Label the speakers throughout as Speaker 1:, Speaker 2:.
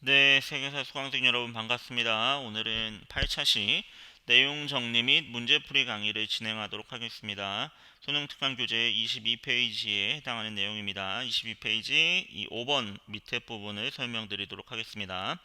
Speaker 1: 네, 세계사 수강생 여러분 반갑습니다. 오늘은 8차시 내용 정리 및 문제풀이 강의를 진행하도록 하겠습니다. 수능 특강 교재 22페이지에 해당하는 내용입니다. 22페이지 이 5번 밑에 부분을 설명드리도록 하겠습니다.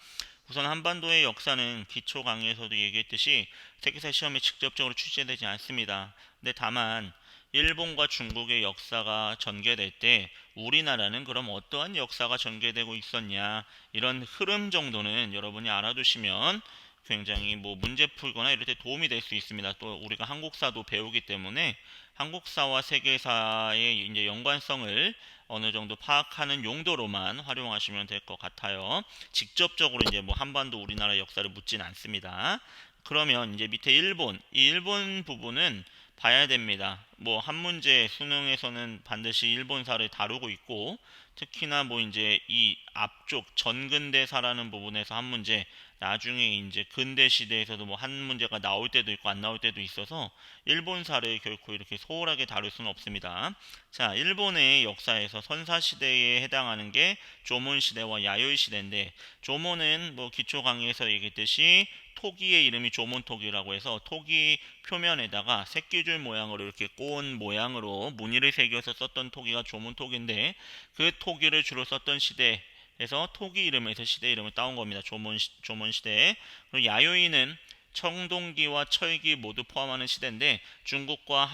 Speaker 1: 우선 한반도의 역사는 기초 강의에서도 얘기했듯이 세계사 시험에 직접적으로 출제되지 않습니다. 근데 다만 일본과 중국의 역사가 전개될 때 우리나라는 그럼 어떠한 역사가 전개되고 있었냐, 이런 흐름 정도는 여러분이 알아두시면 굉장히 문제 풀거나 이럴 때 도움이 될 수 있습니다. 또 우리가 한국사도 배우기 때문에 한국사와 세계사의 이제 연관성을 어느 정도 파악하는 용도로만 활용하시면 될 것 같아요. 직접적으로 이제 한반도 우리나라 역사를 묻진 않습니다. 그러면 이제 밑에 일본, 이 일본 부분은 봐야 됩니다. 한 문제 수능에서는 반드시 일본사를 다루고 있고, 특히나 이제 이 앞쪽 전근대사라는 부분에서 한 문제, 나중에 이제 근대 시대에서도 한 문제가 나올 때도 있고 안 나올 때도 있어서 일본사를 결코 이렇게 소홀하게 다룰 수는 없습니다. 자, 일본의 역사에서 선사 시대에 해당하는 게 조문 시대와 야요이 시대인데, 조문은 기초 강의에서 얘기했듯이 토기의 이름이 조문토기라고 해서 토기 표면에다가 새끼줄 모양으로 이렇게 꼬은 모양으로 무늬를 새겨서 썼던 토기가 조문토기인데, 그 토기를 주로 썼던 시대에서 토기 이름에서 시대 이름을 따온 겁니다. 조문 시대. 그리고 야요이는 청동기와 철기 모두 포함하는 시대인데, 중국과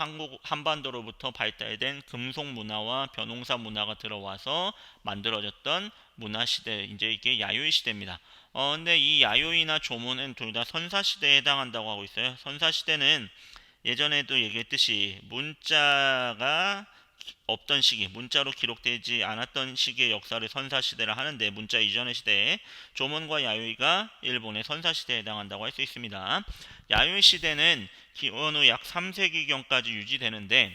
Speaker 1: 한반도로부터 발달된 금속 문화와 벼농사 문화가 들어와서 만들어졌던 문화 시대, 이제 이게 야요이 시대입니다. 근데 이 야요이나 조문은 둘 다 선사 시대에 해당한다고 하고 있어요. 선사 시대는 예전에도 얘기했듯이 문자가 없던 시기, 문자로 기록되지 않았던 시기의 역사를 선사시대라 하는데, 문자 이전의 시대에 조문과 야요이가 일본의 선사시대에 해당한다고 할 수 있습니다. 야요이 시대는 기원 후 약 3세기경까지 유지되는데,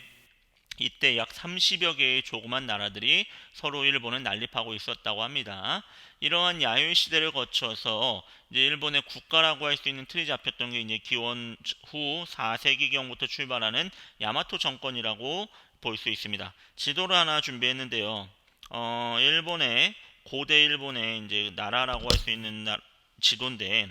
Speaker 1: 이때 약 30여 개의 조그만 나라들이 서로 일본을 난립하고 있었다고 합니다. 이러한 야요이 시대를 거쳐서 이제 일본의 국가라고 할 수 있는 틀이 잡혔던 게 이제 기원 후 4세기경부터 출발하는 야마토 정권이라고 볼 수 있습니다. 지도를 하나 준비했는데요. 고대 일본의 이제 나라라고 할 수 있는 지도인데,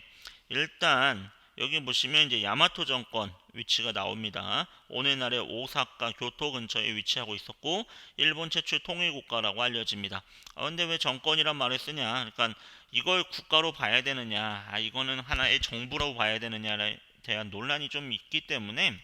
Speaker 1: 일단 여기 보시면 이제 야마토 정권 위치가 나옵니다. 오늘날의 오사카, 교토 근처에 위치하고 있었고, 일본 최초 통일국가라고 알려집니다. 근데 왜 정권이란 말을 쓰냐? 그러니까 이걸 국가로 봐야 되느냐, 이거는 하나의 정부라고 봐야 되느냐에 대한 논란이 좀 있기 때문에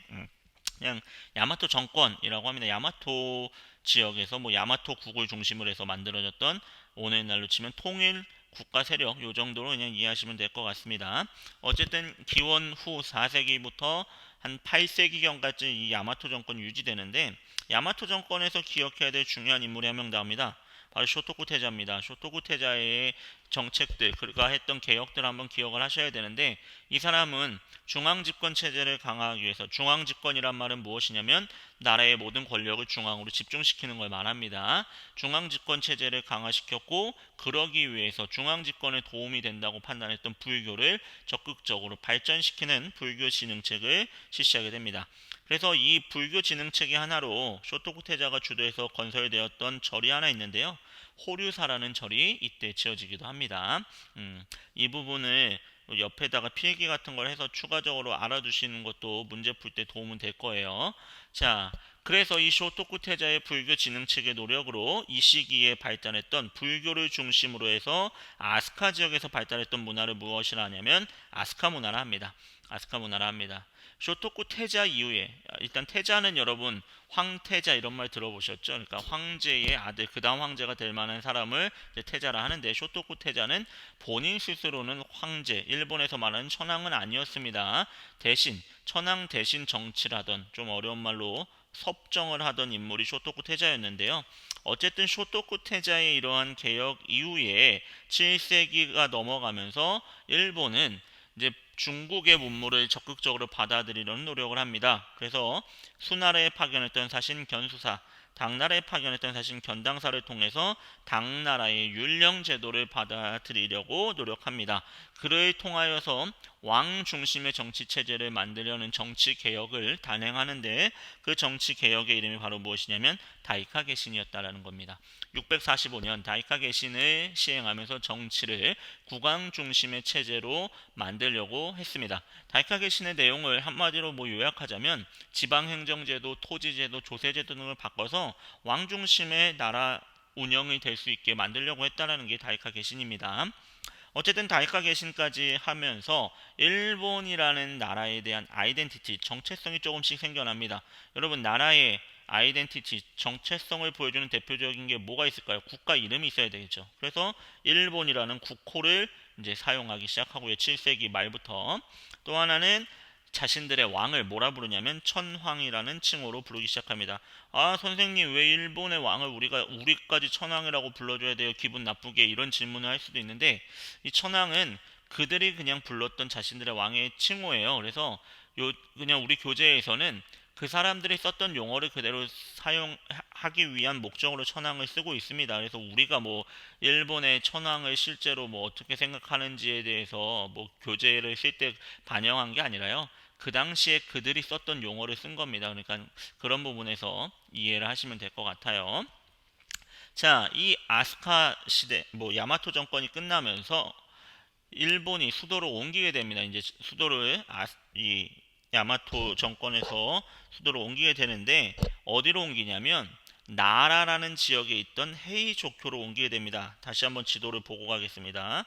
Speaker 1: 그냥 야마토 정권이라고 합니다. 야마토 지역에서 야마토국을 중심으로 해서 만들어졌던, 오늘날로 치면 통일 국가 세력, 요 정도로 그냥 이해하시면 될 것 같습니다. 어쨌든 기원 후 4세기부터 한 8세기경까지 이 야마토 정권이 유지되는데, 야마토 정권에서 기억해야 될 중요한 인물이 한 명 나옵니다. 바로 쇼토쿠 태자입니다. 쇼토쿠 태자의 정책들, 그가 했던 개혁들 한번 기억을 하셔야 되는데, 이 사람은 중앙집권 체제를 강화하기 위해서, 중앙집권이란 말은 무엇이냐면 나라의 모든 권력을 중앙으로 집중시키는 걸 말합니다. 중앙집권 체제를 강화시켰고, 그러기 위해서 중앙집권에 도움이 된다고 판단했던 불교를 적극적으로 발전시키는 불교 진흥책을 실시하게 됩니다. 그래서 이 불교 진흥책의 하나로 쇼토쿠 태자가 주도해서 건설되었던 절이 하나 있는데요. 호류사라는 절이 이때 지어지기도 합니다. 이 부분을 옆에다가 필기 같은 걸 해서 추가적으로 알아두시는 것도 문제 풀 때 도움은 될 거예요. 자, 그래서 이 쇼토쿠 태자의 불교 진흥책의 노력으로 이 시기에 발달했던 불교를 중심으로 해서 아스카 지역에서 발달했던 문화를 무엇이라 하냐면 아스카 문화라 합니다. 아스카 문화라 합니다. 쇼토쿠 태자 이후에, 일단 태자는 여러분 황태자 이런 말 들어보셨죠? 그러니까 황제의 아들, 그 다음 황제가 될 만한 사람을 이제 태자라 하는데, 쇼토쿠 태자는 본인 스스로는 황제, 일본에서 말하는 천황은 아니었습니다. 대신 천황 대신 정치를 하던, 좀 어려운 말로 섭정을 하던 인물이 쇼토쿠 태자였는데요. 어쨌든 쇼토쿠 태자의 이러한 개혁 이후에 7세기가 넘어가면서 일본은 이제 중국의 문물을 적극적으로 받아들이려는 노력을 합니다. 그래서 수나라에 파견했던 사신 견수사, 당나라에 파견했던 사신 견당사를 통해서 당나라의 율령 제도를 받아들이려고 노력합니다. 그를 통하여서 왕 중심의 정치 체제를 만들려는 정치 개혁을 단행하는데 그 정치 개혁의 이름이 바로 무엇이냐면 다이카 개신이었다라는 겁니다. 645년 다이카 개신을 시행하면서 정치를 국왕 중심의 체제로 만들려고 했습니다. 다이카 개신의 내용을 한마디로 요약하자면 지방행정제도, 토지제도, 조세제도 등을 바꿔서 왕 중심의 나라 운영이 될 수 있게 만들려고 했다는 게 다이카 개신입니다. 어쨌든 다이카 개신까지 하면서 일본이라는 나라에 대한 아이덴티티, 정체성이 조금씩 생겨납니다. 여러분, 나라의 아이덴티티, 정체성을 보여주는 대표적인 게 뭐가 있을까요? 국가 이름이 있어야 되겠죠. 그래서 일본이라는 국호를 이제 사용하기 시작하고요. 7세기 말부터. 또 하나는 자신들의 왕을 뭐라 부르냐면 천황이라는 칭호로 부르기 시작합니다. 아, 선생님, 왜 일본의 왕을 우리까지 천황이라고 불러줘야 돼요? 기분 나쁘게, 이런 질문을 할 수도 있는데, 이 천황은 그들이 그냥 불렀던 자신들의 왕의 칭호예요. 그래서 그냥 우리 교재에서는 그 사람들이 썼던 용어를 그대로 사용하기 위한 목적으로 천황을 쓰고 있습니다. 그래서 우리가 일본의 천황을 실제로 어떻게 생각하는지에 대해서 교재를 쓸 때 반영한 게 아니라요. 그 당시에 그들이 썼던 용어를 쓴 겁니다. 그러니까 그런 부분에서 이해를 하시면 될 것 같아요. 자, 이 아스카 시대, 야마토 정권이 끝나면서 일본이 수도를 옮기게 됩니다. 이제 수도를 이 야마토 정권에서 수도를 옮기게 되는데 어디로 옮기냐면 나라라는 지역에 있던 헤이조쿄로 옮기게 됩니다. 다시 한번 지도를 보고 가겠습니다.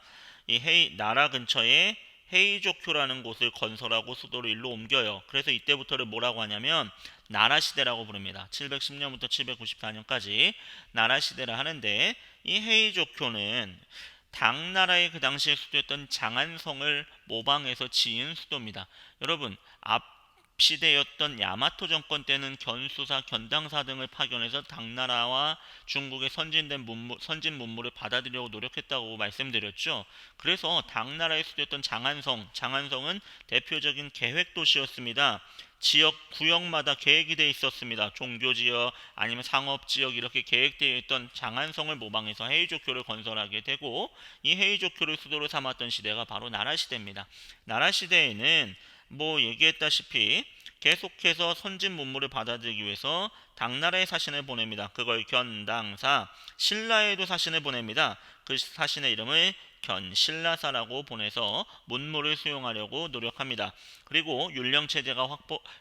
Speaker 1: 이 나라 근처에 헤이조쿄라는 곳을 건설하고 수도를 일로 옮겨요. 그래서 이때부터를 뭐라고 하냐면 나라시대라고 부릅니다. 710년부터 794년까지 나라시대를 하는데 이 헤이조쿄는 당나라의 그 당시에 수도였던 장안성을 모방해서 지은 수도입니다. 여러분, 앞 시대였던 야마토 정권 때는 견수사, 견당사 등을 파견해서 당나라와 중국의 선진 문물을 받아들이려고 노력했다고 말씀드렸죠. 그래서 당나라의 수도였던 장안성은 대표적인 계획 도시였습니다. 지역 구역마다 계획이 돼 있었습니다. 종교 지역 아니면 상업 지역 이렇게 계획되어 있던 장안성을 모방해서 헤이조쿄를 건설하게 되고 이 헤이조쿄를 수도로 삼았던 시대가 바로 나라 시대입니다. 나라 시대에는 얘기했다시피 계속해서 선진 문물을 받아들이기 위해서 당나라에 사신을 보냅니다. 그걸 견당사, 신라에도 사신을 보냅니다. 그 사신의 이름을 견신라사라고 보내서 문물을 수용하려고 노력합니다. 그리고 율령체제가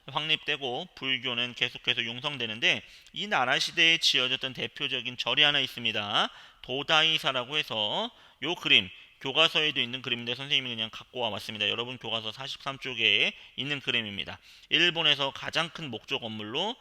Speaker 1: 확립되고 불교는 계속해서 융성되는데 이 나라 시대에 지어졌던 대표적인 절이 하나 있습니다. 도다이사라고 해서 요 그림, 교과서에도 있는 그림인데 선생님이 그냥 갖고 와봤습니다. 여러분 교과서 43쪽에 있는 그림입니다. 일본에서 가장 큰 목조 건물로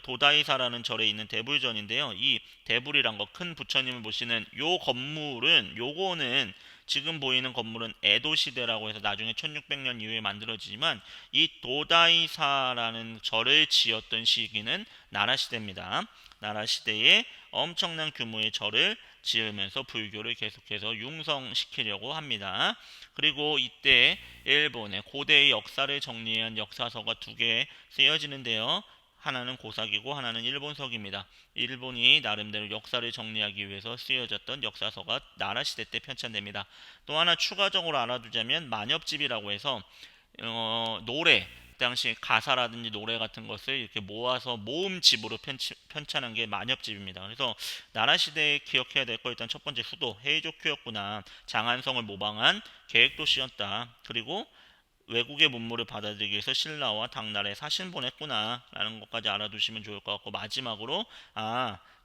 Speaker 1: 도다이사라는 절에 있는 대불전인데요. 이 대불이란 거, 큰 부처님을 모시는 요거는 지금 보이는 건물은 에도 시대라고 해서 나중에 1600년 이후에 만들어지지만 이 도다이사라는 절을 지었던 시기는 나라 시대입니다. 나라 시대에 엄청난 규모의 절을 지으면서 불교를 계속해서 융성시키려고 합니다. 그리고 이때 일본의 고대의 역사를 정리한 역사서가 두 개 쓰여지는데요. 하나는 고사기고 하나는 일본서기입니다. 일본이 나름대로 역사를 정리하기 위해서 쓰여졌던 역사서가 나라시대 때 편찬됩니다. 또 하나 추가적으로 알아두자면 만엽집이라고 해서 노래, 당시 가사라든지 노래 같은 것을 이렇게 모아서 모음집으로 편찬한 게 만엽집입니다. 그래서 나라시대에 기억해야 될 거 일단 첫 번째 수도 헤이조쿄였구나. 장안성을 모방한 계획도시였다. 그리고 외국의 문물을 받아들이기 위해서 신라와 당나라에 사신 보냈구나 라는 것까지 알아두시면 좋을 것 같고, 마지막으로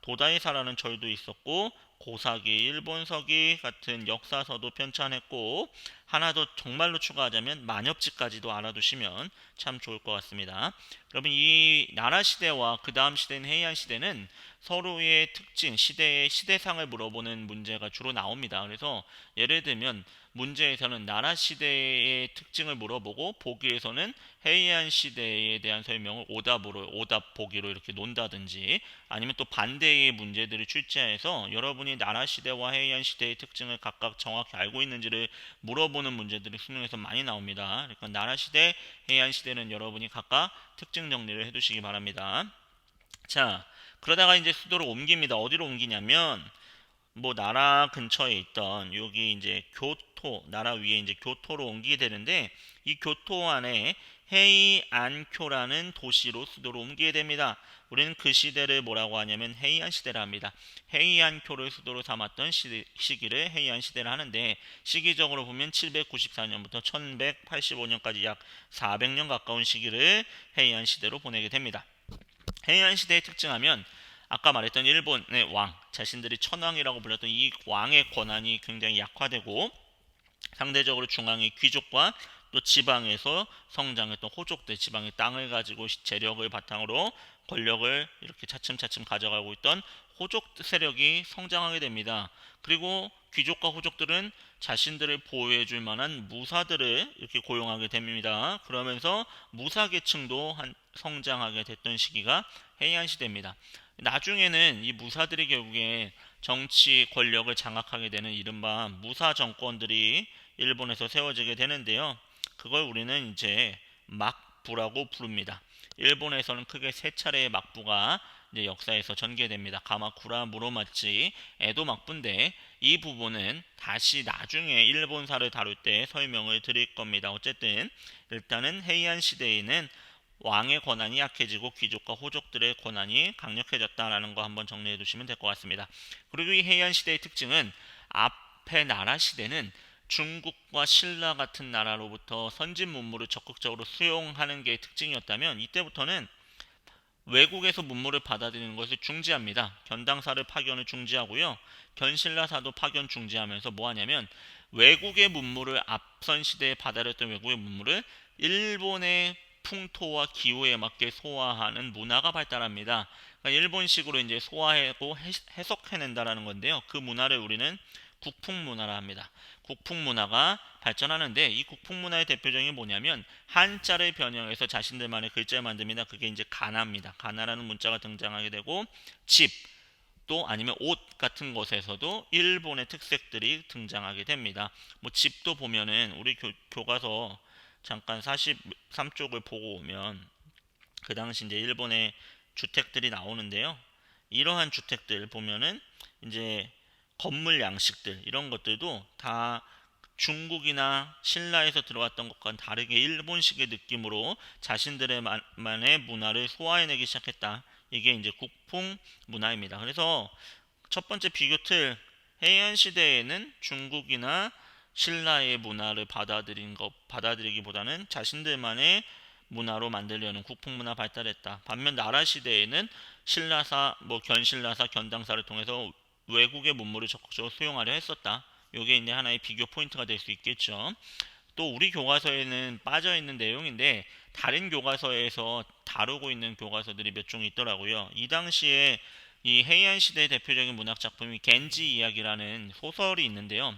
Speaker 1: 도다이사라는 절도 있었고 고사기, 일본서기 같은 역사서도 편찬했고, 하나 더 정말로 추가하자면 만엽지까지도 알아두시면 참 좋을 것 같습니다. 여러분, 이 나라 시대와 그 다음 시대인 헤이안 시대는 서로의 특징, 시대상을 물어보는 문제가 주로 나옵니다. 그래서 예를 들면 문제에서는 나라 시대의 특징을 물어보고 보기에서는 헤이안 시대에 대한 설명을 오답 보기로 이렇게 논다든지, 아니면 또 반대의 문제들을 출제해서 여러분이 나라 시대와 헤이안 시대의 특징을 각각 정확히 알고 있는지를 물어보는 문제들이 수능에서 많이 나옵니다. 그러니까 나라 시대, 헤이안 시대는 여러분이 각각 특징 정리를 해두시기 바랍니다. 자, 그러다가 이제 수도를 옮깁니다. 어디로 옮기냐면 뭐 나라 근처에 있던 여기 이제 교토 나라 위에 이제 교토로 옮기게 되는데 이 교토 안에 헤이안쿄라는 도시로 수도로 옮기게 됩니다. 우리는 그 시대를 뭐라고 하냐면 헤이안 시대라 합니다. 헤이안쿄를 수도로 삼았던 시기를 헤이안 시대를 하는데 시기적으로 보면 794년부터 1185년까지 약 400년 가까운 시기를 헤이안 시대로 보내게 됩니다. 헤이안 시대의 특징하면 아까 말했던 일본의 왕, 자신들이 천왕이라고 불렸던 이 왕의 권한이 굉장히 약화되고 상대적으로 중앙의 귀족과 또 지방에서 성장했던 호족들, 지방의 땅을 가지고 재력을 바탕으로 권력을 이렇게 차츰차츰 가져가고 있던 호족 세력이 성장하게 됩니다. 그리고 귀족과 호족들은 자신들을 보호해줄 만한 무사들을 이렇게 고용하게 됩니다. 그러면서 무사 계층도 성장하게 됐던 시기가 헤이안 시대입니다. 나중에는 이 무사들이 결국에 정치 권력을 장악하게 되는 이른바 무사 정권들이 일본에서 세워지게 되는데요. 그걸 우리는 이제 막부라고 부릅니다. 일본에서는 크게 세 차례의 막부가 이제 역사에서 전개됩니다. 가마쿠라, 무로마치, 에도 막부인데 이 부분은 다시 나중에 일본사를 다룰 때 설명을 드릴 겁니다. 어쨌든 일단은 헤이안 시대에는 왕의 권한이 약해지고 귀족과 호족들의 권한이 강력해졌다라는 거 한번 정리해 두시면 될 것 같습니다. 그리고 이 헤이안 시대의 특징은 앞에 나라 시대는 중국과 신라 같은 나라로부터 선진 문물을 적극적으로 수용하는 게 특징이었다면 이때부터는 외국에서 문물을 받아들이는 것을 중지합니다. 견당사를 파견을 중지하고요. 견신라사도 파견 중지하면서 뭐 하냐면 외국의 문물을 앞선 시대에 받아들였던 외국의 문물을 일본의 풍토와 기후에 맞게 소화하는 문화가 발달합니다. 그러니까 일본식으로 이제 소화하고 해석해낸다라는 건데요. 그 문화를 우리는 국풍문화라 합니다. 국풍문화가 발전하는데 이 국풍문화의 대표적인 게 뭐냐면 한자를 변형해서 자신들만의 글자를 만듭니다. 그게 이제 가나입니다. 가나라는 문자가 등장하게 되고 집 또 아니면 옷 같은 것에서도 일본의 특색들이 등장하게 됩니다. 뭐 집도 보면은 우리 교과서 잠깐 43쪽을 보고 오면 그 당시 이제 일본의 주택들이 나오는데요. 이러한 주택들 보면은 이제 건물 양식들 이런 것들도 다 중국이나 신라에서 들어왔던 것과는 다르게 일본식의 느낌으로 자신들의 만의 문화를 소화해내기 시작했다. 이게 이제 국풍 문화입니다. 그래서 첫 번째 비교 틀 해안 시대에는 중국이나 신라의 문화를 받아들이기보다는 자신들만의 문화로 만들려는 국풍 문화 발달했다. 반면 나라 시대에는 신라사, 뭐 견신라사, 견당사를 통해서 외국의 문물을 적극적으로 수용하려 했었다. 이게 이제 하나의 비교 포인트가 될 수 있겠죠. 또 우리 교과서에는 빠져 있는 내용인데 다른 교과서에서 다루고 있는 교과서들이 몇 종 있더라고요. 이 당시에 이 헤이안 시대의 대표적인 문학 작품이 겐지 이야기라는 소설이 있는데요.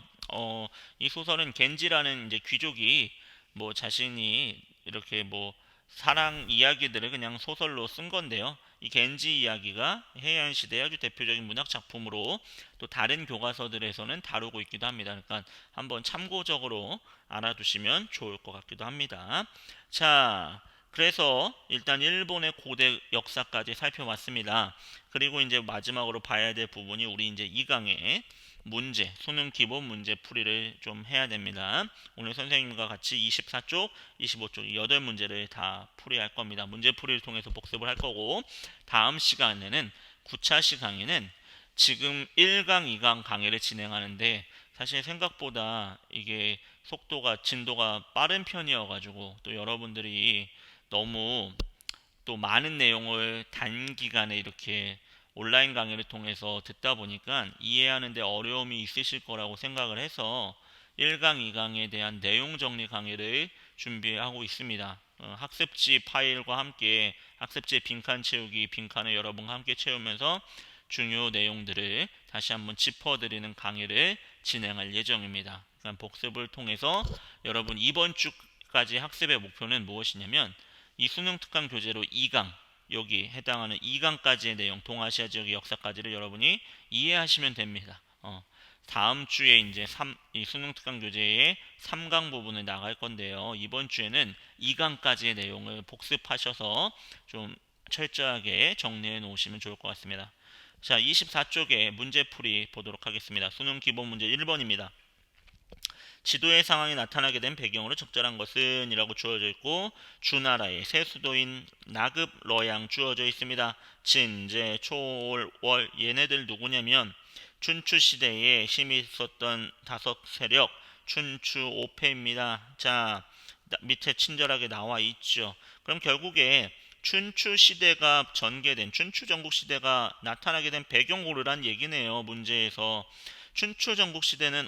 Speaker 1: 이 소설은 겐지라는 이제 귀족이 뭐 자신이 이렇게 뭐 사랑 이야기들을 그냥 소설로 쓴 건데요. 이 겐지 이야기가 헤이안 시대의 아주 대표적인 문학 작품으로 또 다른 교과서들에서는 다루고 있기도 합니다. 그러니까 한번 참고적으로 알아두시면 좋을 것 같기도 합니다. 자, 그래서 일단 일본의 고대 역사까지 살펴봤습니다. 그리고 이제 마지막으로 봐야 될 부분이 우리 이제 2강의 문제, 수능 기본 문제 풀이를 좀 해야 됩니다. 오늘 선생님과 같이 24쪽, 25쪽 8문제를 다 풀이할 겁니다. 문제 풀이를 통해서 복습을 할 거고 다음 시간에는 9차시 강의는 지금 1강, 2강 강의를 진행하는데 사실 생각보다 이게 진도가 빠른 편이어가지고 또 여러분들이 너무 또 많은 내용을 단기간에 이렇게 온라인 강의를 통해서 듣다 보니까 이해하는 데 어려움이 있으실 거라고 생각을 해서 1강, 2강에 대한 내용 정리 강의를 준비하고 있습니다. 학습지 파일과 함께 학습지 빈칸 채우기 빈칸을 여러분과 함께 채우면서 중요 내용들을 다시 한번 짚어드리는 강의를 진행할 예정입니다. 그러니까 복습을 통해서 여러분 이번 주까지 학습의 목표는 무엇이냐면 이 수능 특강 교재로 2강 여기 해당하는 2강까지의 내용 동아시아 지역의 역사까지를 여러분이 이해하시면 됩니다. 다음 주에 이제 이 수능 특강 교재의 3강 부분을 나갈 건데요. 이번 주에는 2강까지의 내용을 복습하셔서 좀 철저하게 정리해 놓으시면 좋을 것 같습니다. 자, 24쪽에 문제풀이 보도록 하겠습니다. 수능 기본 문제 1번입니다. 지도의 상황이 나타나게 된 배경으로 적절한 것은 이라고 주어져 있고 주나라의 새 수도인 나급 러양 주어져 있습니다. 진, 제, 초, 올, 월 얘네들 누구냐면 춘추 시대에 힘이 있었던 다섯 세력 춘추 오패입니다. 자, 밑에 친절하게 나와 있죠. 그럼 결국에 춘추 시대가 전개된 춘추 전국 시대가 나타나게 된 배경 고르란 얘기네요. 문제에서 춘추 전국 시대는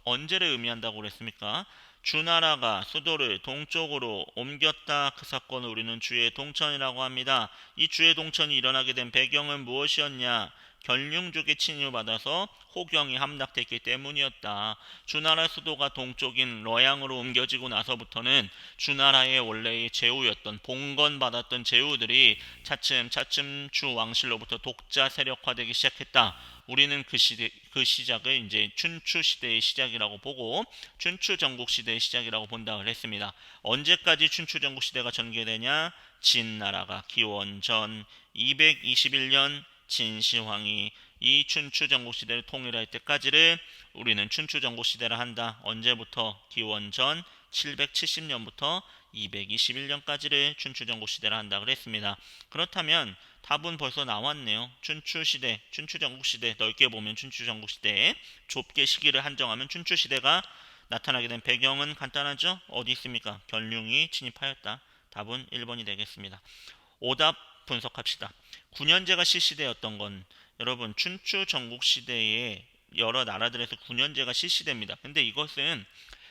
Speaker 1: 언제를 의미한다고 그랬습니까? 주나라가 수도를 동쪽으로 옮겼다. 그 사건을 우리는 주의 동천이라고 합니다. 이 주의 동천이 일어나게 된 배경은 무엇이었냐? 견룡족의 침입받아서 호경이 함락됐기 때문이었다. 주나라 수도가 동쪽인 러양으로 옮겨지고 나서부터는 주나라의 원래의 제후였던 봉건받았던 제후들이 차츰차츰 주 왕실로부터 독자 세력화되기 시작했다. 우리는 그 시작을 이제 춘추 시대의 시작이라고 보고 춘추 전국 시대의 시작이라고 본다고 했습니다. 언제까지 춘추 전국 시대가 전개되냐? 진나라가 기원 전 221년 진시황이 이 춘추 전국 시대를 통일할 때까지를 우리는 춘추 전국 시대를 한다. 언제부터? 기원 전 770년부터 221년까지를 춘추 전국 시대를 한다 그랬습니다. 그렇다면 답은 벌써 나왔네요. 춘추시대, 춘추전국시대 넓게 보면 춘추전국시대, 좁게 시기를 한정하면 춘추시대가 나타나게 된 배경은 간단하죠? 어디 있습니까? 견룡이 침입하였다. 답은 1번이 되겠습니다. 오답 분석합시다. 9년제가 실시되었던 건 여러분 춘추전국시대에 여러 나라들에서 9년제가 실시됩니다. 근데 이것은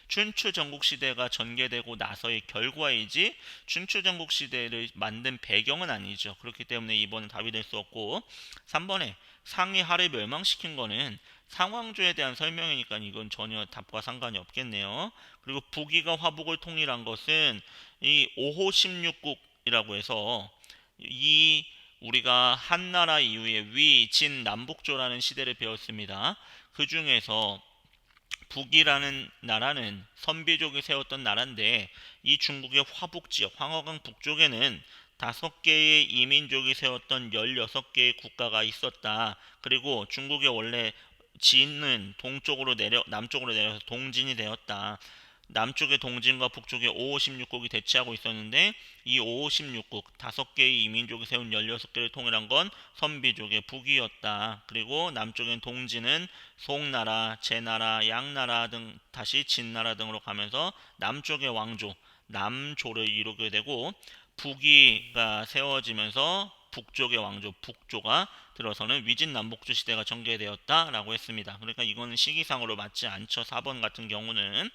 Speaker 1: 춘추 전국 시대가 전개되고 나서의 결과이지 춘추 전국 시대를 만든 배경은 아니죠. 그렇기 때문에 2번은 답이 될 수 없고 3번에 상이 하를 멸망시킨 거는 상왕조에 대한 설명이니까 이건 전혀 답과 상관이 없겠네요. 그리고 북이가 화북을 통일한 것은 이 5호 16국이라고 해서 이 우리가 한나라 이후에 위, 진, 남북조라는 시대를 배웠습니다. 그 중에서 북이라는 나라는 선비족이 세웠던 나라인데 이 중국의 화북지역 황허강 북쪽에는 5개의 이민족이 세웠던 16개의 국가가 있었다. 그리고 중국의 원래 진은 남쪽으로 내려서 동진이 되었다. 남쪽의 동진과 북쪽의 5호 16국이 대치하고 있었는데 이 5호 16국 5개의 이민족이 세운 16개를 통일한 건 선비족의 북이었다. 그리고 남쪽엔 동진은 송나라, 제나라, 양나라 등 다시 진나라 등으로 가면서 남쪽의 왕조, 남조를 이루게 되고 북이가 세워지면서 북쪽의 왕조, 북조가 들어서는 위진남북조 시대가 전개되었다라고 했습니다. 그러니까 이거는 시기상으로 맞지 않죠. 4번 같은 경우는.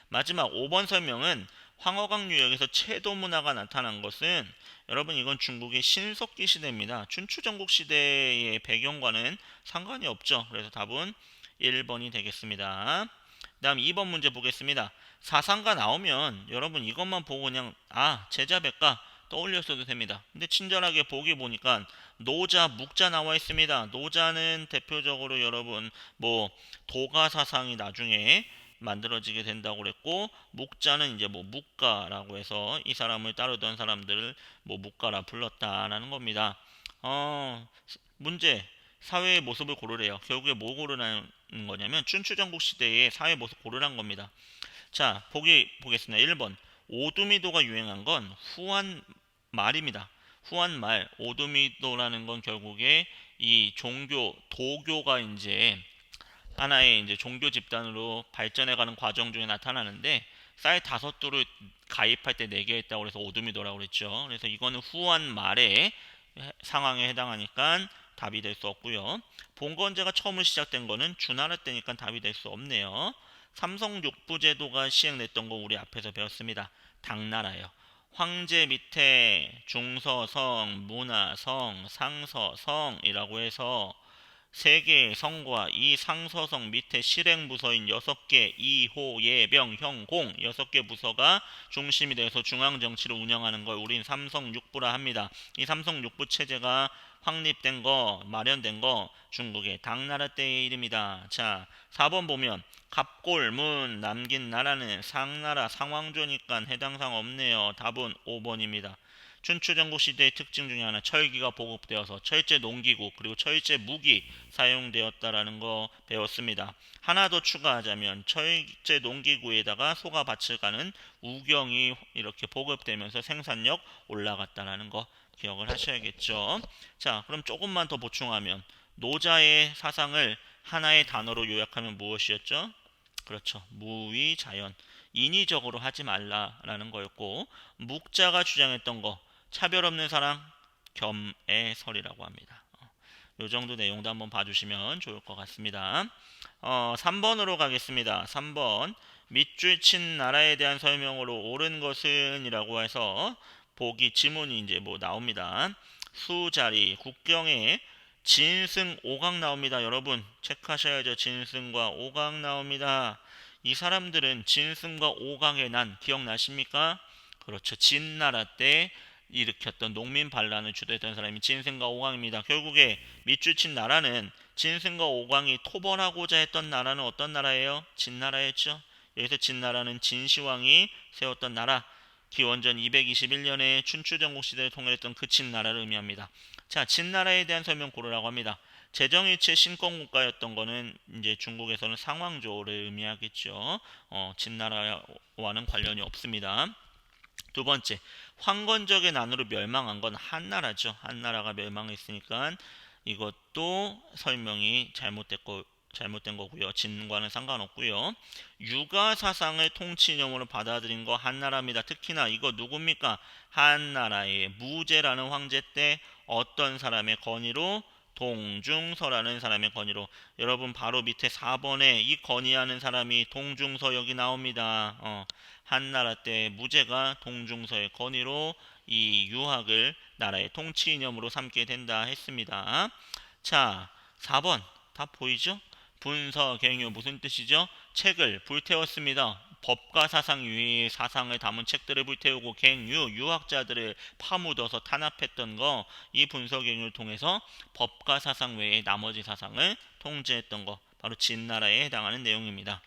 Speaker 1: 마지막 5번 설명은 황허강 유역에서 채도 문화가 나타난 것은 여러분 이건 중국의 신석기 시대입니다. 춘추 전국 시대의 배경과는 상관이 없죠. 그래서 답은 1번이 되겠습니다. 다음 2번 문제 보겠습니다. 사상가 나오면 여러분 이것만 보고 그냥 제자백과 떠올렸어도 됩니다. 근데 친절하게 보기 보니까 노자, 묵자 나와 있습니다. 노자는 대표적으로 여러분 도가사상이 나중에 만들어지게 된다고 그랬고 묵자는 이제 묵가라고 해서 이 사람을 따르던 사람들을 묵가라 불렀다라는 겁니다. 문제 사회의 모습을 고르래요. 결국에 뭐 고르라는 거냐면 춘추전국 시대의 사회 모습 고르란 겁니다. 자, 보겠습니다. 1번 오두미도가 유행한 건 후한 말입니다. 후한 말, 오두미도라는 건 결국에 이 도교가 이제 하나의 이제 종교 집단으로 발전해가는 과정 중에 나타나는데 쌀 5두를 가입할 때 4개 했다고 그래서 오두미도라고 그랬죠. 그래서 이거는 후한 말의 상황에 해당하니까 답이 될 수 없고요. 봉건제가 처음으로 시작된 거는 주나라 때니까 답이 될 수 없네요. 삼성육부제도가 시행됐던 거 우리 앞에서 배웠습니다. 당나라요. 황제 밑에 중서성, 문화성, 상서성이라고 해서 3개의 성과 이 상서성 밑에 실행부서인 6개 이호, 예병, 형, 공 6개 부서가 중심이 돼서 중앙정치를 운영하는 걸 우린 삼성육부라 합니다. 이 삼성육부 체제가 확립된 거, 마련된 거 중국의 당나라 때의 일입니다. 자, 4번 보면 갑골문 남긴 나라는 상나라 상왕조니까 해당사항 없네요. 답은 5번입니다. 춘추전국 시대의 특징 중에 하나 철기가 보급되어서 철제 농기구 그리고 철제 무기 사용되었다라는 거 배웠습니다. 하나 더 추가하자면 철제 농기구에다가 소가 밭을 가는 우경이 이렇게 보급되면서 생산력 올라갔다라는 거 기억을 하셔야겠죠. 자, 그럼 조금만 더 보충하면 노자의 사상을 하나의 단어로 요약하면 무엇이었죠? 그렇죠. 무위자연. 인위적으로 하지 말라라는 거였고 묵자가 주장했던 거 차별 없는 사랑 겸애설이라고 합니다. 요 정도 내용도 한번 봐주시면 좋을 것 같습니다. 3번으로 가겠습니다. 3번 밑줄 친 나라에 대한 설명으로 옳은 것은 이라고 해서 보기 지문이 이제 뭐 나옵니다. 수자리 국경에 진승 오강 나옵니다. 여러분 체크하셔야죠. 진승과 오강 나옵니다. 이 사람들은 진승과 오강의 난 기억나십니까? 그렇죠. 진나라 때 일으켰던 농민 반란을 주도했던 사람이 진승과 오강입니다. 결국에 밑줄 친 나라는 진승과 오강이 토벌하고자 했던 나라는 어떤 나라예요? 진나라였죠. 여기서 진나라는 진시황이 세웠던 나라, 기원전 221년에 춘추전국 시대를 통일했던 그 진나라를 의미합니다. 자, 진나라에 대한 설명 고르라고 합니다. 재정일체 신권국가였던 거는 이제 중국에서는 상왕조를 의미하겠죠. 진나라와는 관련이 없습니다. 두 번째, 황건적의 난으로 멸망한 건 한나라죠. 한나라가 멸망했으니까 이것도 설명이 잘못된 거고요. 진과는 상관없고요. 유가 사상을 통치념으로 받아들인 거 한나라입니다. 특히나 이거 누굽니까? 한나라의 무제라는 황제 때 어떤 사람의 건의로? 동중서라는 사람의 건의로. 여러분 바로 밑에 4번에 이 건의하는 사람이 동중서 여기 나옵니다. 한나라 때 무제가 동중서의 건의로 이 유학을 나라의 통치 이념으로 삼게 된다 했습니다. 자, 4번 다 보이죠? 분서갱유 무슨 뜻이죠? 책을 불태웠습니다. 법과 사상 유의 사상을 담은 책들을 불태우고 갱유 유학자들을 파묻어서 탄압했던 거, 이 분서갱유를 통해서 법과 사상 외의 나머지 사상을 통제했던 거 바로 진나라에 해당하는 내용입니다.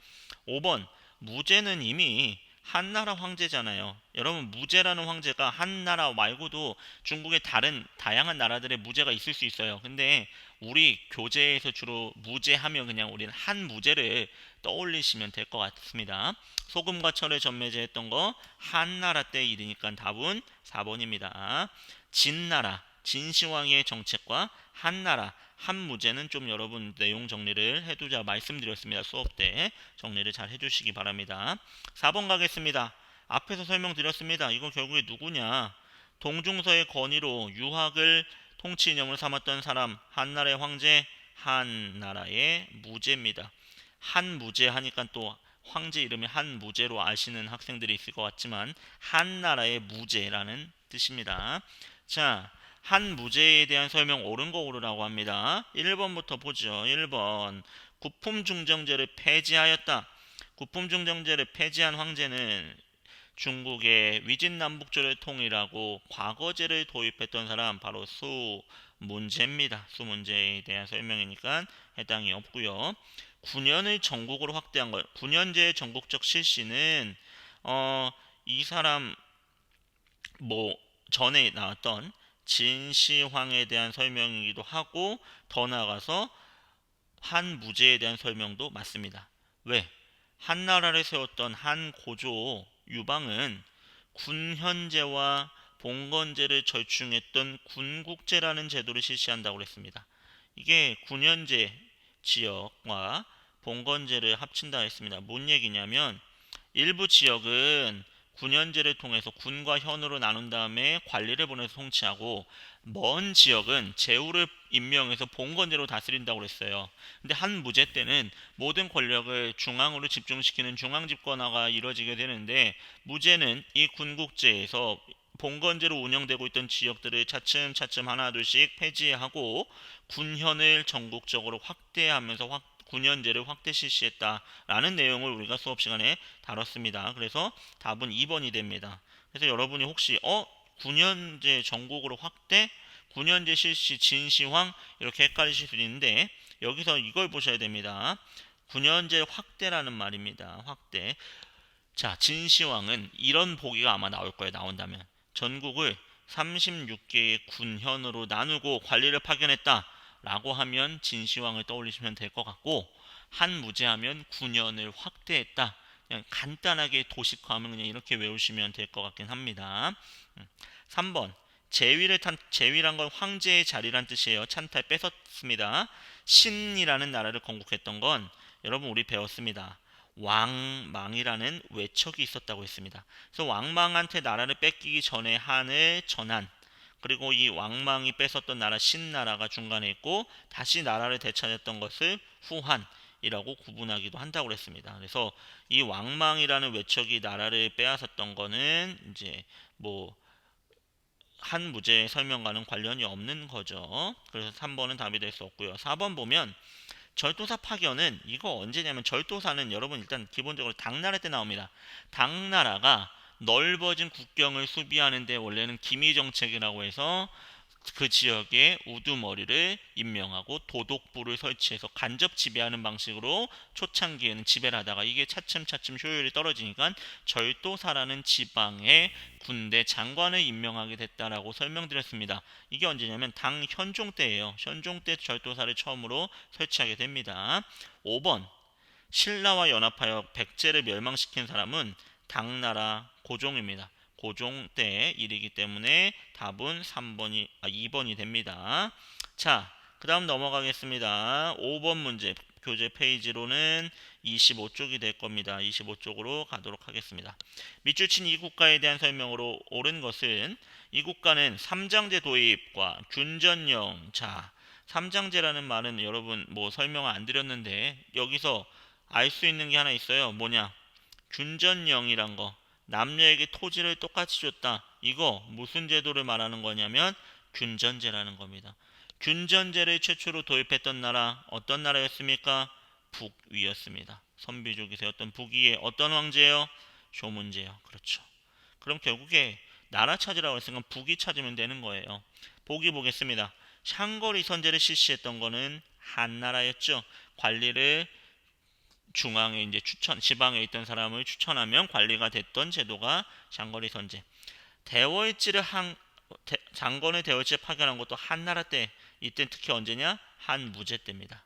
Speaker 1: 5번 무제는 이미 한나라 황제잖아요. 여러분 무제라는 황제가 한나라 말고도 중국의 다른 다양한 나라들의 무제가 있을 수 있어요. 근데 우리 교재에서 주로 무제하면 그냥 우리는 한무제를 떠올리시면 될 것 같습니다. 소금과 철을 전매제했던 거 한나라 때 일이니까 답은 4번입니다. 진나라 진시황의 정책과 한나라 한무제는 좀 여러분 내용 정리를 해두자 말씀드렸습니다. 수업 때 정리를 잘 해주시기 바랍니다. 4번 가겠습니다. 앞에서 설명드렸습니다. 이거 결국에 누구냐? 동중서의 건의로 유학을 통치 이념으로 삼았던 사람 한나라의 황제 한나라의 무제입니다. 한무제 하니까 또 황제 이름이 한무제로 아시는 학생들이 있을 것 같지만 한나라의 무제라는 뜻입니다. 자, 한무제에 대한 설명 옳은 거 고르라고 합니다. 1번부터 보죠. 1번 구품중정제를 폐지하였다. 구품중정제를 폐지한 황제는 중국의 위진남북조를 통일하고 과거제를 도입했던 사람 바로 수문제입니다. 수문제에 대한 설명이니까 해당이 없고요. 9년을 전국으로 확대한 것. 9년제의 전국적 실시는 이 사람 뭐 전에 나왔던 진시황에 대한 설명이기도 하고 더 나아가서 한무제에 대한 설명도 맞습니다. 왜? 한나라를 세웠던 한고조 유방은 군현제와 봉건제를 절충했던 군국제라는 제도를 실시한다고 했습니다. 이게 군현제 지역과 봉건제를 합친다 했습니다. 뭔 얘기냐면 일부 지역은 군현제를 통해서 군과 현으로 나눈 다음에 관리를 보내서 통치하고 먼 지역은 제후를 임명해서 봉건제로 다스린다고 그랬어요. 근데 한무제 때는 모든 권력을 중앙으로 집중시키는 중앙집권화가 이루어지게 되는데 무제는 이 군국제에서 봉건제로 운영되고 있던 지역들을 차츰차츰 하나둘씩 폐지하고 군현을 전국적으로 확대하면서 군현제를 확대 실시했다라는 내용을 우리가 수업 시간에 다뤘습니다. 그래서 답은 2번이 됩니다. 그래서 여러분이 혹시 군현제 전국으로 확대, 군현제 실시 진시황 이렇게 헷갈리실 수 있는데 여기서 이걸 보셔야 됩니다. 군현제 확대라는 말입니다. 확대. 자, 진시황은 이런 보기가 아마 나올 거예요. 나온다면 전국을 36개의 군현으로 나누고 관리를 파견했다라고 하면 진시황을 떠올리시면 될 것 같고, 한무제하면 군현을 확대했다. 그냥 간단하게 도식화하면 그냥 이렇게 외우시면 될 것 같긴 합니다. 3번 제위란 건 황제의 자리란 뜻이에요. 찬탈 뺏었습니다. 신이라는 나라를 건국했던 건 여러분 우리 배웠습니다. 왕망이라는 외척이 있었다고 했습니다. 그래서 왕망한테 나라를 뺏기기 전에 한을 전한, 그리고 이 왕망이 뺏었던 나라 신나라가 중간에 있고 다시 나라를 되찾았던 것을 후한이라고 구분하기도 한다고 그랬습니다. 그래서 이 왕망이라는 외척이 나라를 빼앗았던 거는 이제 뭐 한무제 설명과는 관련이 없는 거죠. 그래서 3번은 답이 될 수 없고요. 4번 보면 절도사 파견은 이거 언제냐면, 절도사는 여러분 일단 기본적으로 당나라 때 나옵니다. 당나라가 넓어진 국경을 수비하는데 원래는 기미정책이라고 해서 그 지역에 우두머리를 임명하고 도독부를 설치해서 간접 지배하는 방식으로 초창기에는 지배를 하다가 이게 차츰차츰 효율이 떨어지니까 절도사라는 지방의 군대 장관을 임명하게 됐다라고 설명드렸습니다. 이게 언제냐면 당 현종 때예요. 현종 때 절도사를 처음으로 설치하게 됩니다. 5번 신라와 연합하여 백제를 멸망시킨 사람은 당나라 고종입니다. 고종 때의 일이기 때문에 답은 2번이 됩니다. 자, 그 다음 넘어가겠습니다. 5번 문제 교재 페이지로는 25쪽이 될 겁니다. 25쪽으로 가도록 하겠습니다. 밑줄 친 이 국가에 대한 설명으로 옳은 것은, 이 국가는 삼장제 도입과 균전령. 자, 삼장제라는 말은 여러분 뭐 설명을 안 드렸는데 여기서 알 수 있는 게 하나 있어요. 뭐냐? 균전령이란 거. 남녀에게 토지를 똑같이 줬다. 이거 무슨 제도를 말하는 거냐면 균전제라는 겁니다. 균전제를 최초로 도입했던 나라 어떤 나라였습니까? 북위였습니다. 선비족이 세웠던 북위의 어떤 황제요? 쇼문제요. 그렇죠. 그럼 결국에 나라 찾으라고 했으니까 북위 찾으면 되는 거예요. 보기 보겠습니다. 샹거리 선제를 실시했던 거는 한나라였죠. 관리를 중앙에 이제 지방에 있던 사람을 추천하면 관리가 됐던 제도가 장거리 선제. 대월지를 장건을 대월지에 파견한 것도 한나라 때, 이때 특히 언제냐? 한무제 때입니다.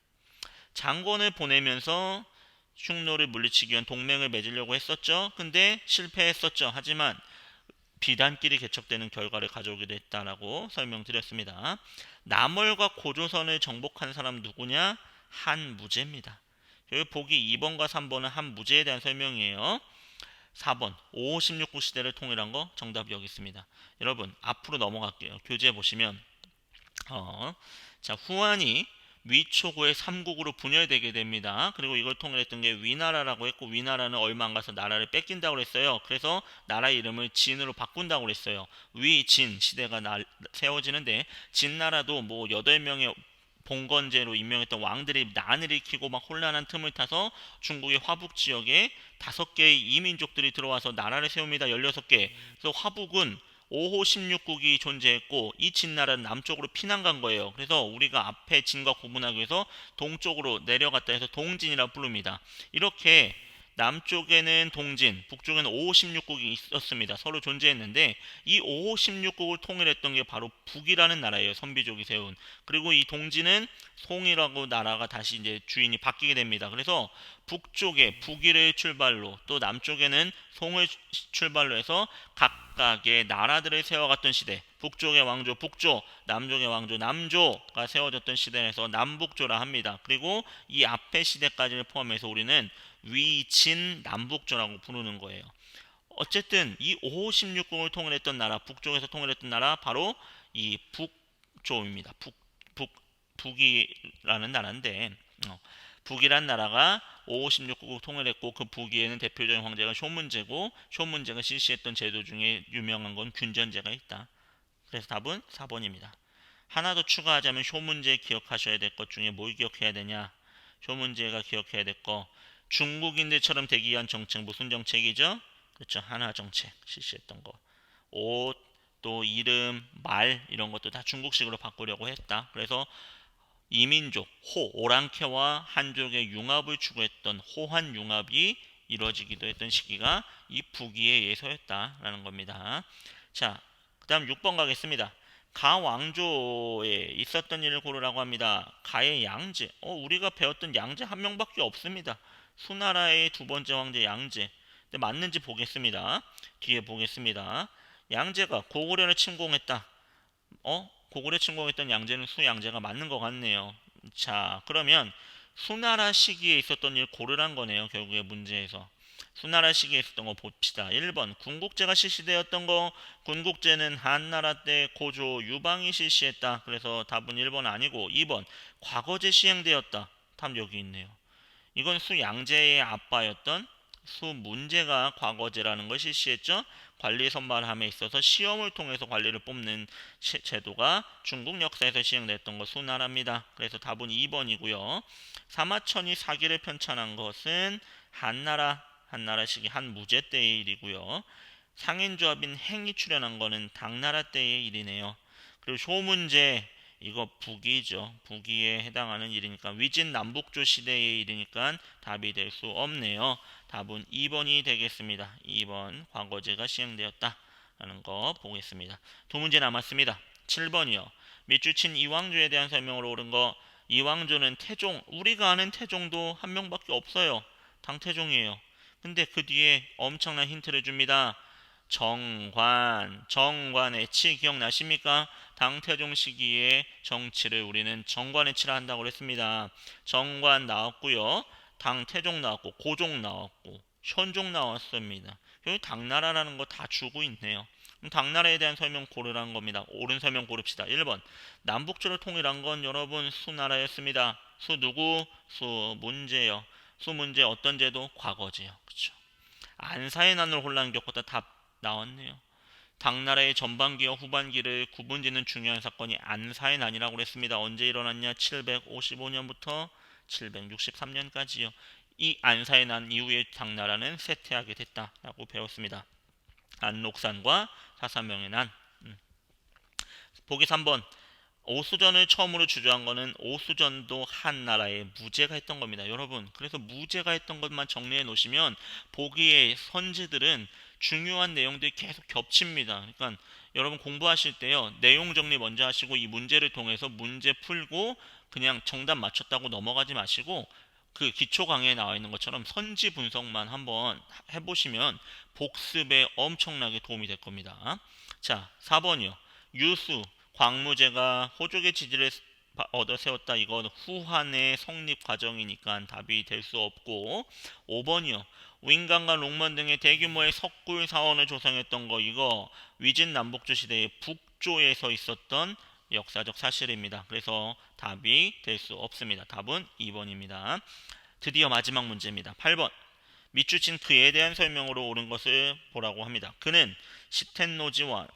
Speaker 1: 장건을 보내면서 흉노를 물리치기 위한 동맹을 맺으려고 했었죠. 근데 실패했었죠. 하지만 비단끼리 개척되는 결과를 가져오기도 했다라고 설명드렸습니다. 남월과 고조선을 정복한 사람 누구냐? 한무제입니다. 여기 보기 2번과 3번은 한무제에 대한 설명이에요. 4번 556국 시대를 통일한 거 정답 여기 있습니다. 여러분 앞으로 넘어갈게요. 교재 보시면 자, 후한이 위초고의 3국으로 분열되게 됩니다. 그리고 이걸 통일했던 게 위나라라고 했고, 위나라는 얼마 안 가서 나라를 뺏긴다고 그랬어요. 그래서 나라 이름을 진으로 바꾼다고 그랬어요. 위진 시대가 세워지는데, 진나라도 뭐 8명의 봉건제로 임명했던 왕들이 난을 일으키고 막 혼란한 틈을 타서 중국의 화북 지역에 5개의 이민족들이 들어와서 나라를 세웁니다. 16개. 그래서 화북은 5호 16국이 존재했고, 이 진나라는 남쪽으로 피난 간 거예요. 그래서 우리가 앞에 진과 구분하기 위해서 동쪽으로 내려갔다 해서 동진이라 부릅니다. 이렇게 남쪽에는 동진, 북쪽에는 5호 16국이 있었습니다. 서로 존재했는데 이 5호 16국을 통일했던 게 바로 북이라는 나라예요. 선비족이 세운. 그리고 이 동진은 송이라고 나라가 다시 이제 주인이 바뀌게 됩니다. 그래서 북쪽에 북위를 출발로, 또 남쪽에는 송을 출발로 해서 각각의 나라들을 세워갔던 시대, 북쪽의 왕조 북조, 남쪽의 왕조 남조가 세워졌던 시대에서 남북조라 합니다. 그리고 이 앞의 시대까지를 포함해서 우리는 위진 남북조라고 부르는 거예요. 어쨌든 이 5호 16국을 통일했던 나라, 북쪽에서 통일했던 나라 바로 이 북조입니다. 북이라는 나라인데 북이란 나라가 5호 16국을 통일했고, 그 북위에는 대표적인 황제가 쇼문제고, 쇼문제가 실시했던 제도 중에 유명한 건 균전제가 있다. 그래서 답은 4번입니다. 하나 더 추가하자면 쇼문제 기억하셔야 될 것 중에 뭘 기억해야 되냐? 쇼문제가 기억해야 될 거, 중국인들처럼 되기 위한 정책, 무슨 정책이죠? 그렇죠. 한화 정책 실시했던 거. 옷, 또 이름, 말 이런 것도 다 중국식으로 바꾸려고 했다. 그래서 이민족, 오랑캐와 한족의 융합을 추구했던 호한 융합이 이루어지기도 했던 시기가 이 북위에 의해서였다라는 겁니다. 자, 그 다음 6번 가겠습니다. 가 왕조에 있었던 일을 고르라고 합니다. 가의 양제. 우리가 배웠던 양제 한 명밖에 없습니다. 수나라의 두 번째 왕제 양제. 근데 맞는지 보겠습니다. 뒤에 보겠습니다. 양제가 고구려를 침공했다. 고구려 침공했던 양제는 수양제가 맞는 것 같네요. 자, 그러면 수나라 시기에 있었던 일 고르란 거네요. 결국에 문제에서. 수나라 시기에 있었던 거 봅시다. 1번 군국제가 실시되었던 거. 군국제는 한나라 때 고조 유방이 실시했다. 그래서 답은 1번 아니고 2번 과거제 시행되었다. 답 여기 있네요. 이건 수양제의 아빠였던 수문제가 과거제라는 걸 실시했죠. 관리 선발함에 있어서 시험을 통해서 관리를 뽑는 제도가 중국 역사에서 시행됐던 거 수나라입니다. 그래서 답은 2번이고요. 사마천이 사기를 편찬한 것은 한나라 시기 한무제 때의 일이고요. 상인조합인 행이 출연한 거는 당나라 때의 일이네요. 그리고 쇼문제 이거 북이죠. 북이에 해당하는 일이니까 위진 남북조 시대의 일이니까 답이 될 수 없네요. 답은 2번이 되겠습니다. 2번 과거제가 시행되었다 라는 거 보겠습니다. 두 문제 남았습니다. 7번이요. 밑줄 이왕조에 대한 설명으로 옳은 거. 이왕조는 태종, 우리가 아는 태종도 한 명밖에 없어요. 당태종이에요. 근데 그 뒤에 엄청난 힌트를 줍니다. 정관의 치 기억나십니까? 당태종 시기에 정치를 우리는 정관의 치라 한다고 했습니다. 정관 나왔고요. 당태종 나왔고 고종 나왔고 현종 나왔습니다. 여기 당나라라는 거 다 주고 있네요. 그럼 당나라에 대한 설명 고르라는 겁니다. 옳은 설명 고릅시다. 1번 남북조를 통일한 건 여러분 수나라였습니다. 수 누구? 수문제요. 수문제 어떤 제도? 과거제요. 그렇죠. 안사의 난을 혼란 겪었다. 답 나왔네요. 당나라의 전반기와 후반기를 구분짓는 중요한 사건이 안사의 난이라고 했습니다. 언제 일어났냐? 755년부터 763년까지요. 이 안사의 난 이후에 당나라는 쇠퇴하게 됐다라고 배웠습니다. 안록산과 사사명의 난. 보기 3번. 오수전을 처음으로 주저한 거는 오수전도 한나라의 무제가 했던 겁니다. 여러분, 그래서 무제가 했던 것만 정리해 놓으시면 보기의 선지들은 중요한 내용들이 계속 겹칩니다. 그러니까 여러분 공부하실 때요, 내용 정리 먼저 하시고 이 문제를 통해서 문제 풀고 그냥 정답 맞췄다고 넘어가지 마시고 그 기초 강의에 나와 있는 것처럼 선지 분석만 한번 해보시면 복습에 엄청나게 도움이 될 겁니다. 자, 4번이요. 유수 광무제가 호족의 지지를 얻어 세웠다. 이건 후한의 성립 과정이니까 답이 될 수 없고. 5번이요. 윈강과 롱먼 등의 대규모의 석굴 사원을 조성했던 거. 이거 위진 남북조 시대의 북조에서 있었던 역사적 사실입니다. 그래서 답이 될 수 없습니다. 답은 2번입니다. 드디어 마지막 문제입니다. 8번. 밑줄 친 그에 대한 설명으로 옳은 것을 보라고 합니다. 그는 시텐노지와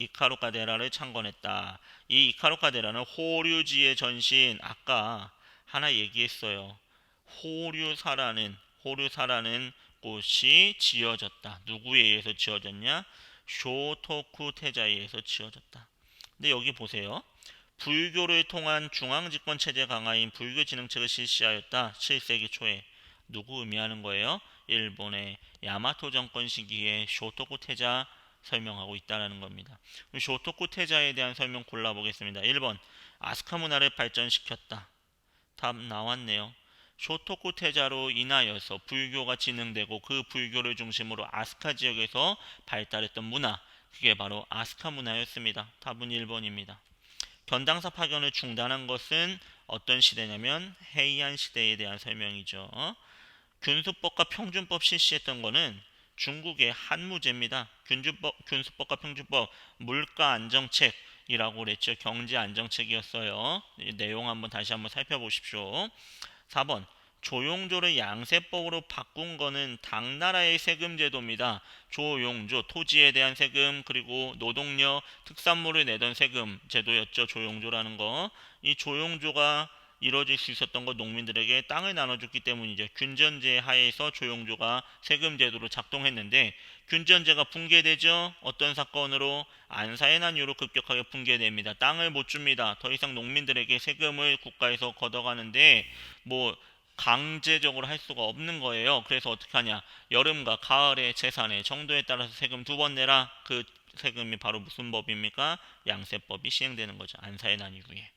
Speaker 1: 이카루카데라를 창건했다. 이 이카루카데라는 호류지의 전신, 아까 하나 얘기했어요. 호류사라는 곳이 지어졌다. 누구에 의해서 지어졌냐? 쇼토쿠 태자에 의해서 지어졌다. 근데 여기 보세요. 불교를 통한 중앙집권 체제 강화인 불교 진흥책을 실시하였다. 7세기 초에. 누구 의미하는 거예요? 일본의 야마토 정권 시기에 쇼토쿠 태자 설명하고 있다는 겁니다. 쇼토쿠 태자에 대한 설명 골라보겠습니다. 1번 아스카 문화를 발전시켰다. 답 나왔네요. 쇼토쿠 태자로 인하여서 불교가 진흥되고 그 불교를 중심으로 아스카 지역에서 발달했던 문화, 그게 바로 아스카 문화였습니다. 답은 1번입니다. 견당사 파견을 중단한 것은 어떤 시대냐면 헤이안 시대에 대한 설명이죠. 균수법과 평준법 실시했던 것은 중국의 한무제입니다. 균수법과 평준법 물가 안정책이라고 그랬죠. 경제 안정책이었어요. 내용 한번 다시 한번 살펴보십시오. 4번 조용조를 양세법으로 바꾼 거는 당나라의 세금 제도입니다. 조용조 토지에 대한 세금 그리고 노동력 특산물을 내던 세금 제도였죠. 조용조라는 거. 이 조용조가 이루어질 수 있었던 것 농민들에게 땅을 나눠줬기 때문이죠. 균전제 하에서 조용조가 세금 제도로 작동했는데 균전제가 붕괴되죠. 어떤 사건으로? 안사의 난 이후로 급격하게 붕괴됩니다. 땅을 못 줍니다. 더 이상 농민들에게 세금을 국가에서 걷어가는데 뭐 강제적으로 할 수가 없는 거예요. 그래서 어떻게 하냐? 여름과 가을의 재산의 정도에 따라서 세금 2번 내라. 그 세금이 바로 무슨 법입니까? 양세법이 시행되는 거죠. 안사에 난 이후에.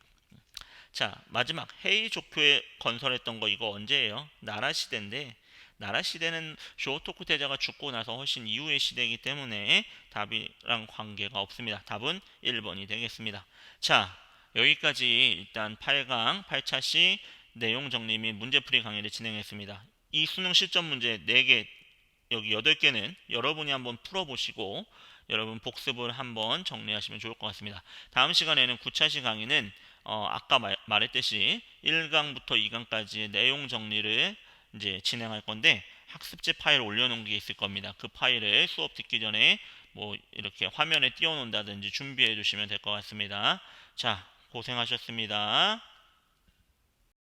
Speaker 1: 자, 마지막 헤이 조교에 건설했던 거 이거 언제예요? 나라 시대인데 나라 시대는 쇼토쿠 태자가 죽고 나서 훨씬 이후의 시대이기 때문에 답이랑 관계가 없습니다. 답은 1번이 되겠습니다. 자, 여기까지 일단 8강 8차시 내용 정리 및 문제풀이 강의를 진행했습니다. 이 수능 실전 문제 4개 여기 8개는 여러분이 한번 풀어보시고 여러분 복습을 한번 정리하시면 좋을 것 같습니다. 다음 시간에는 9차시 강의는 아까 말했듯이 1강부터 2강까지의 내용 정리를 이제 진행할 건데 학습지 파일 올려놓은 게 있을 겁니다. 그 파일을 수업 듣기 전에 뭐 이렇게 화면에 띄워놓는다든지 준비해 주시면 될 것 같습니다. 자, 고생하셨습니다.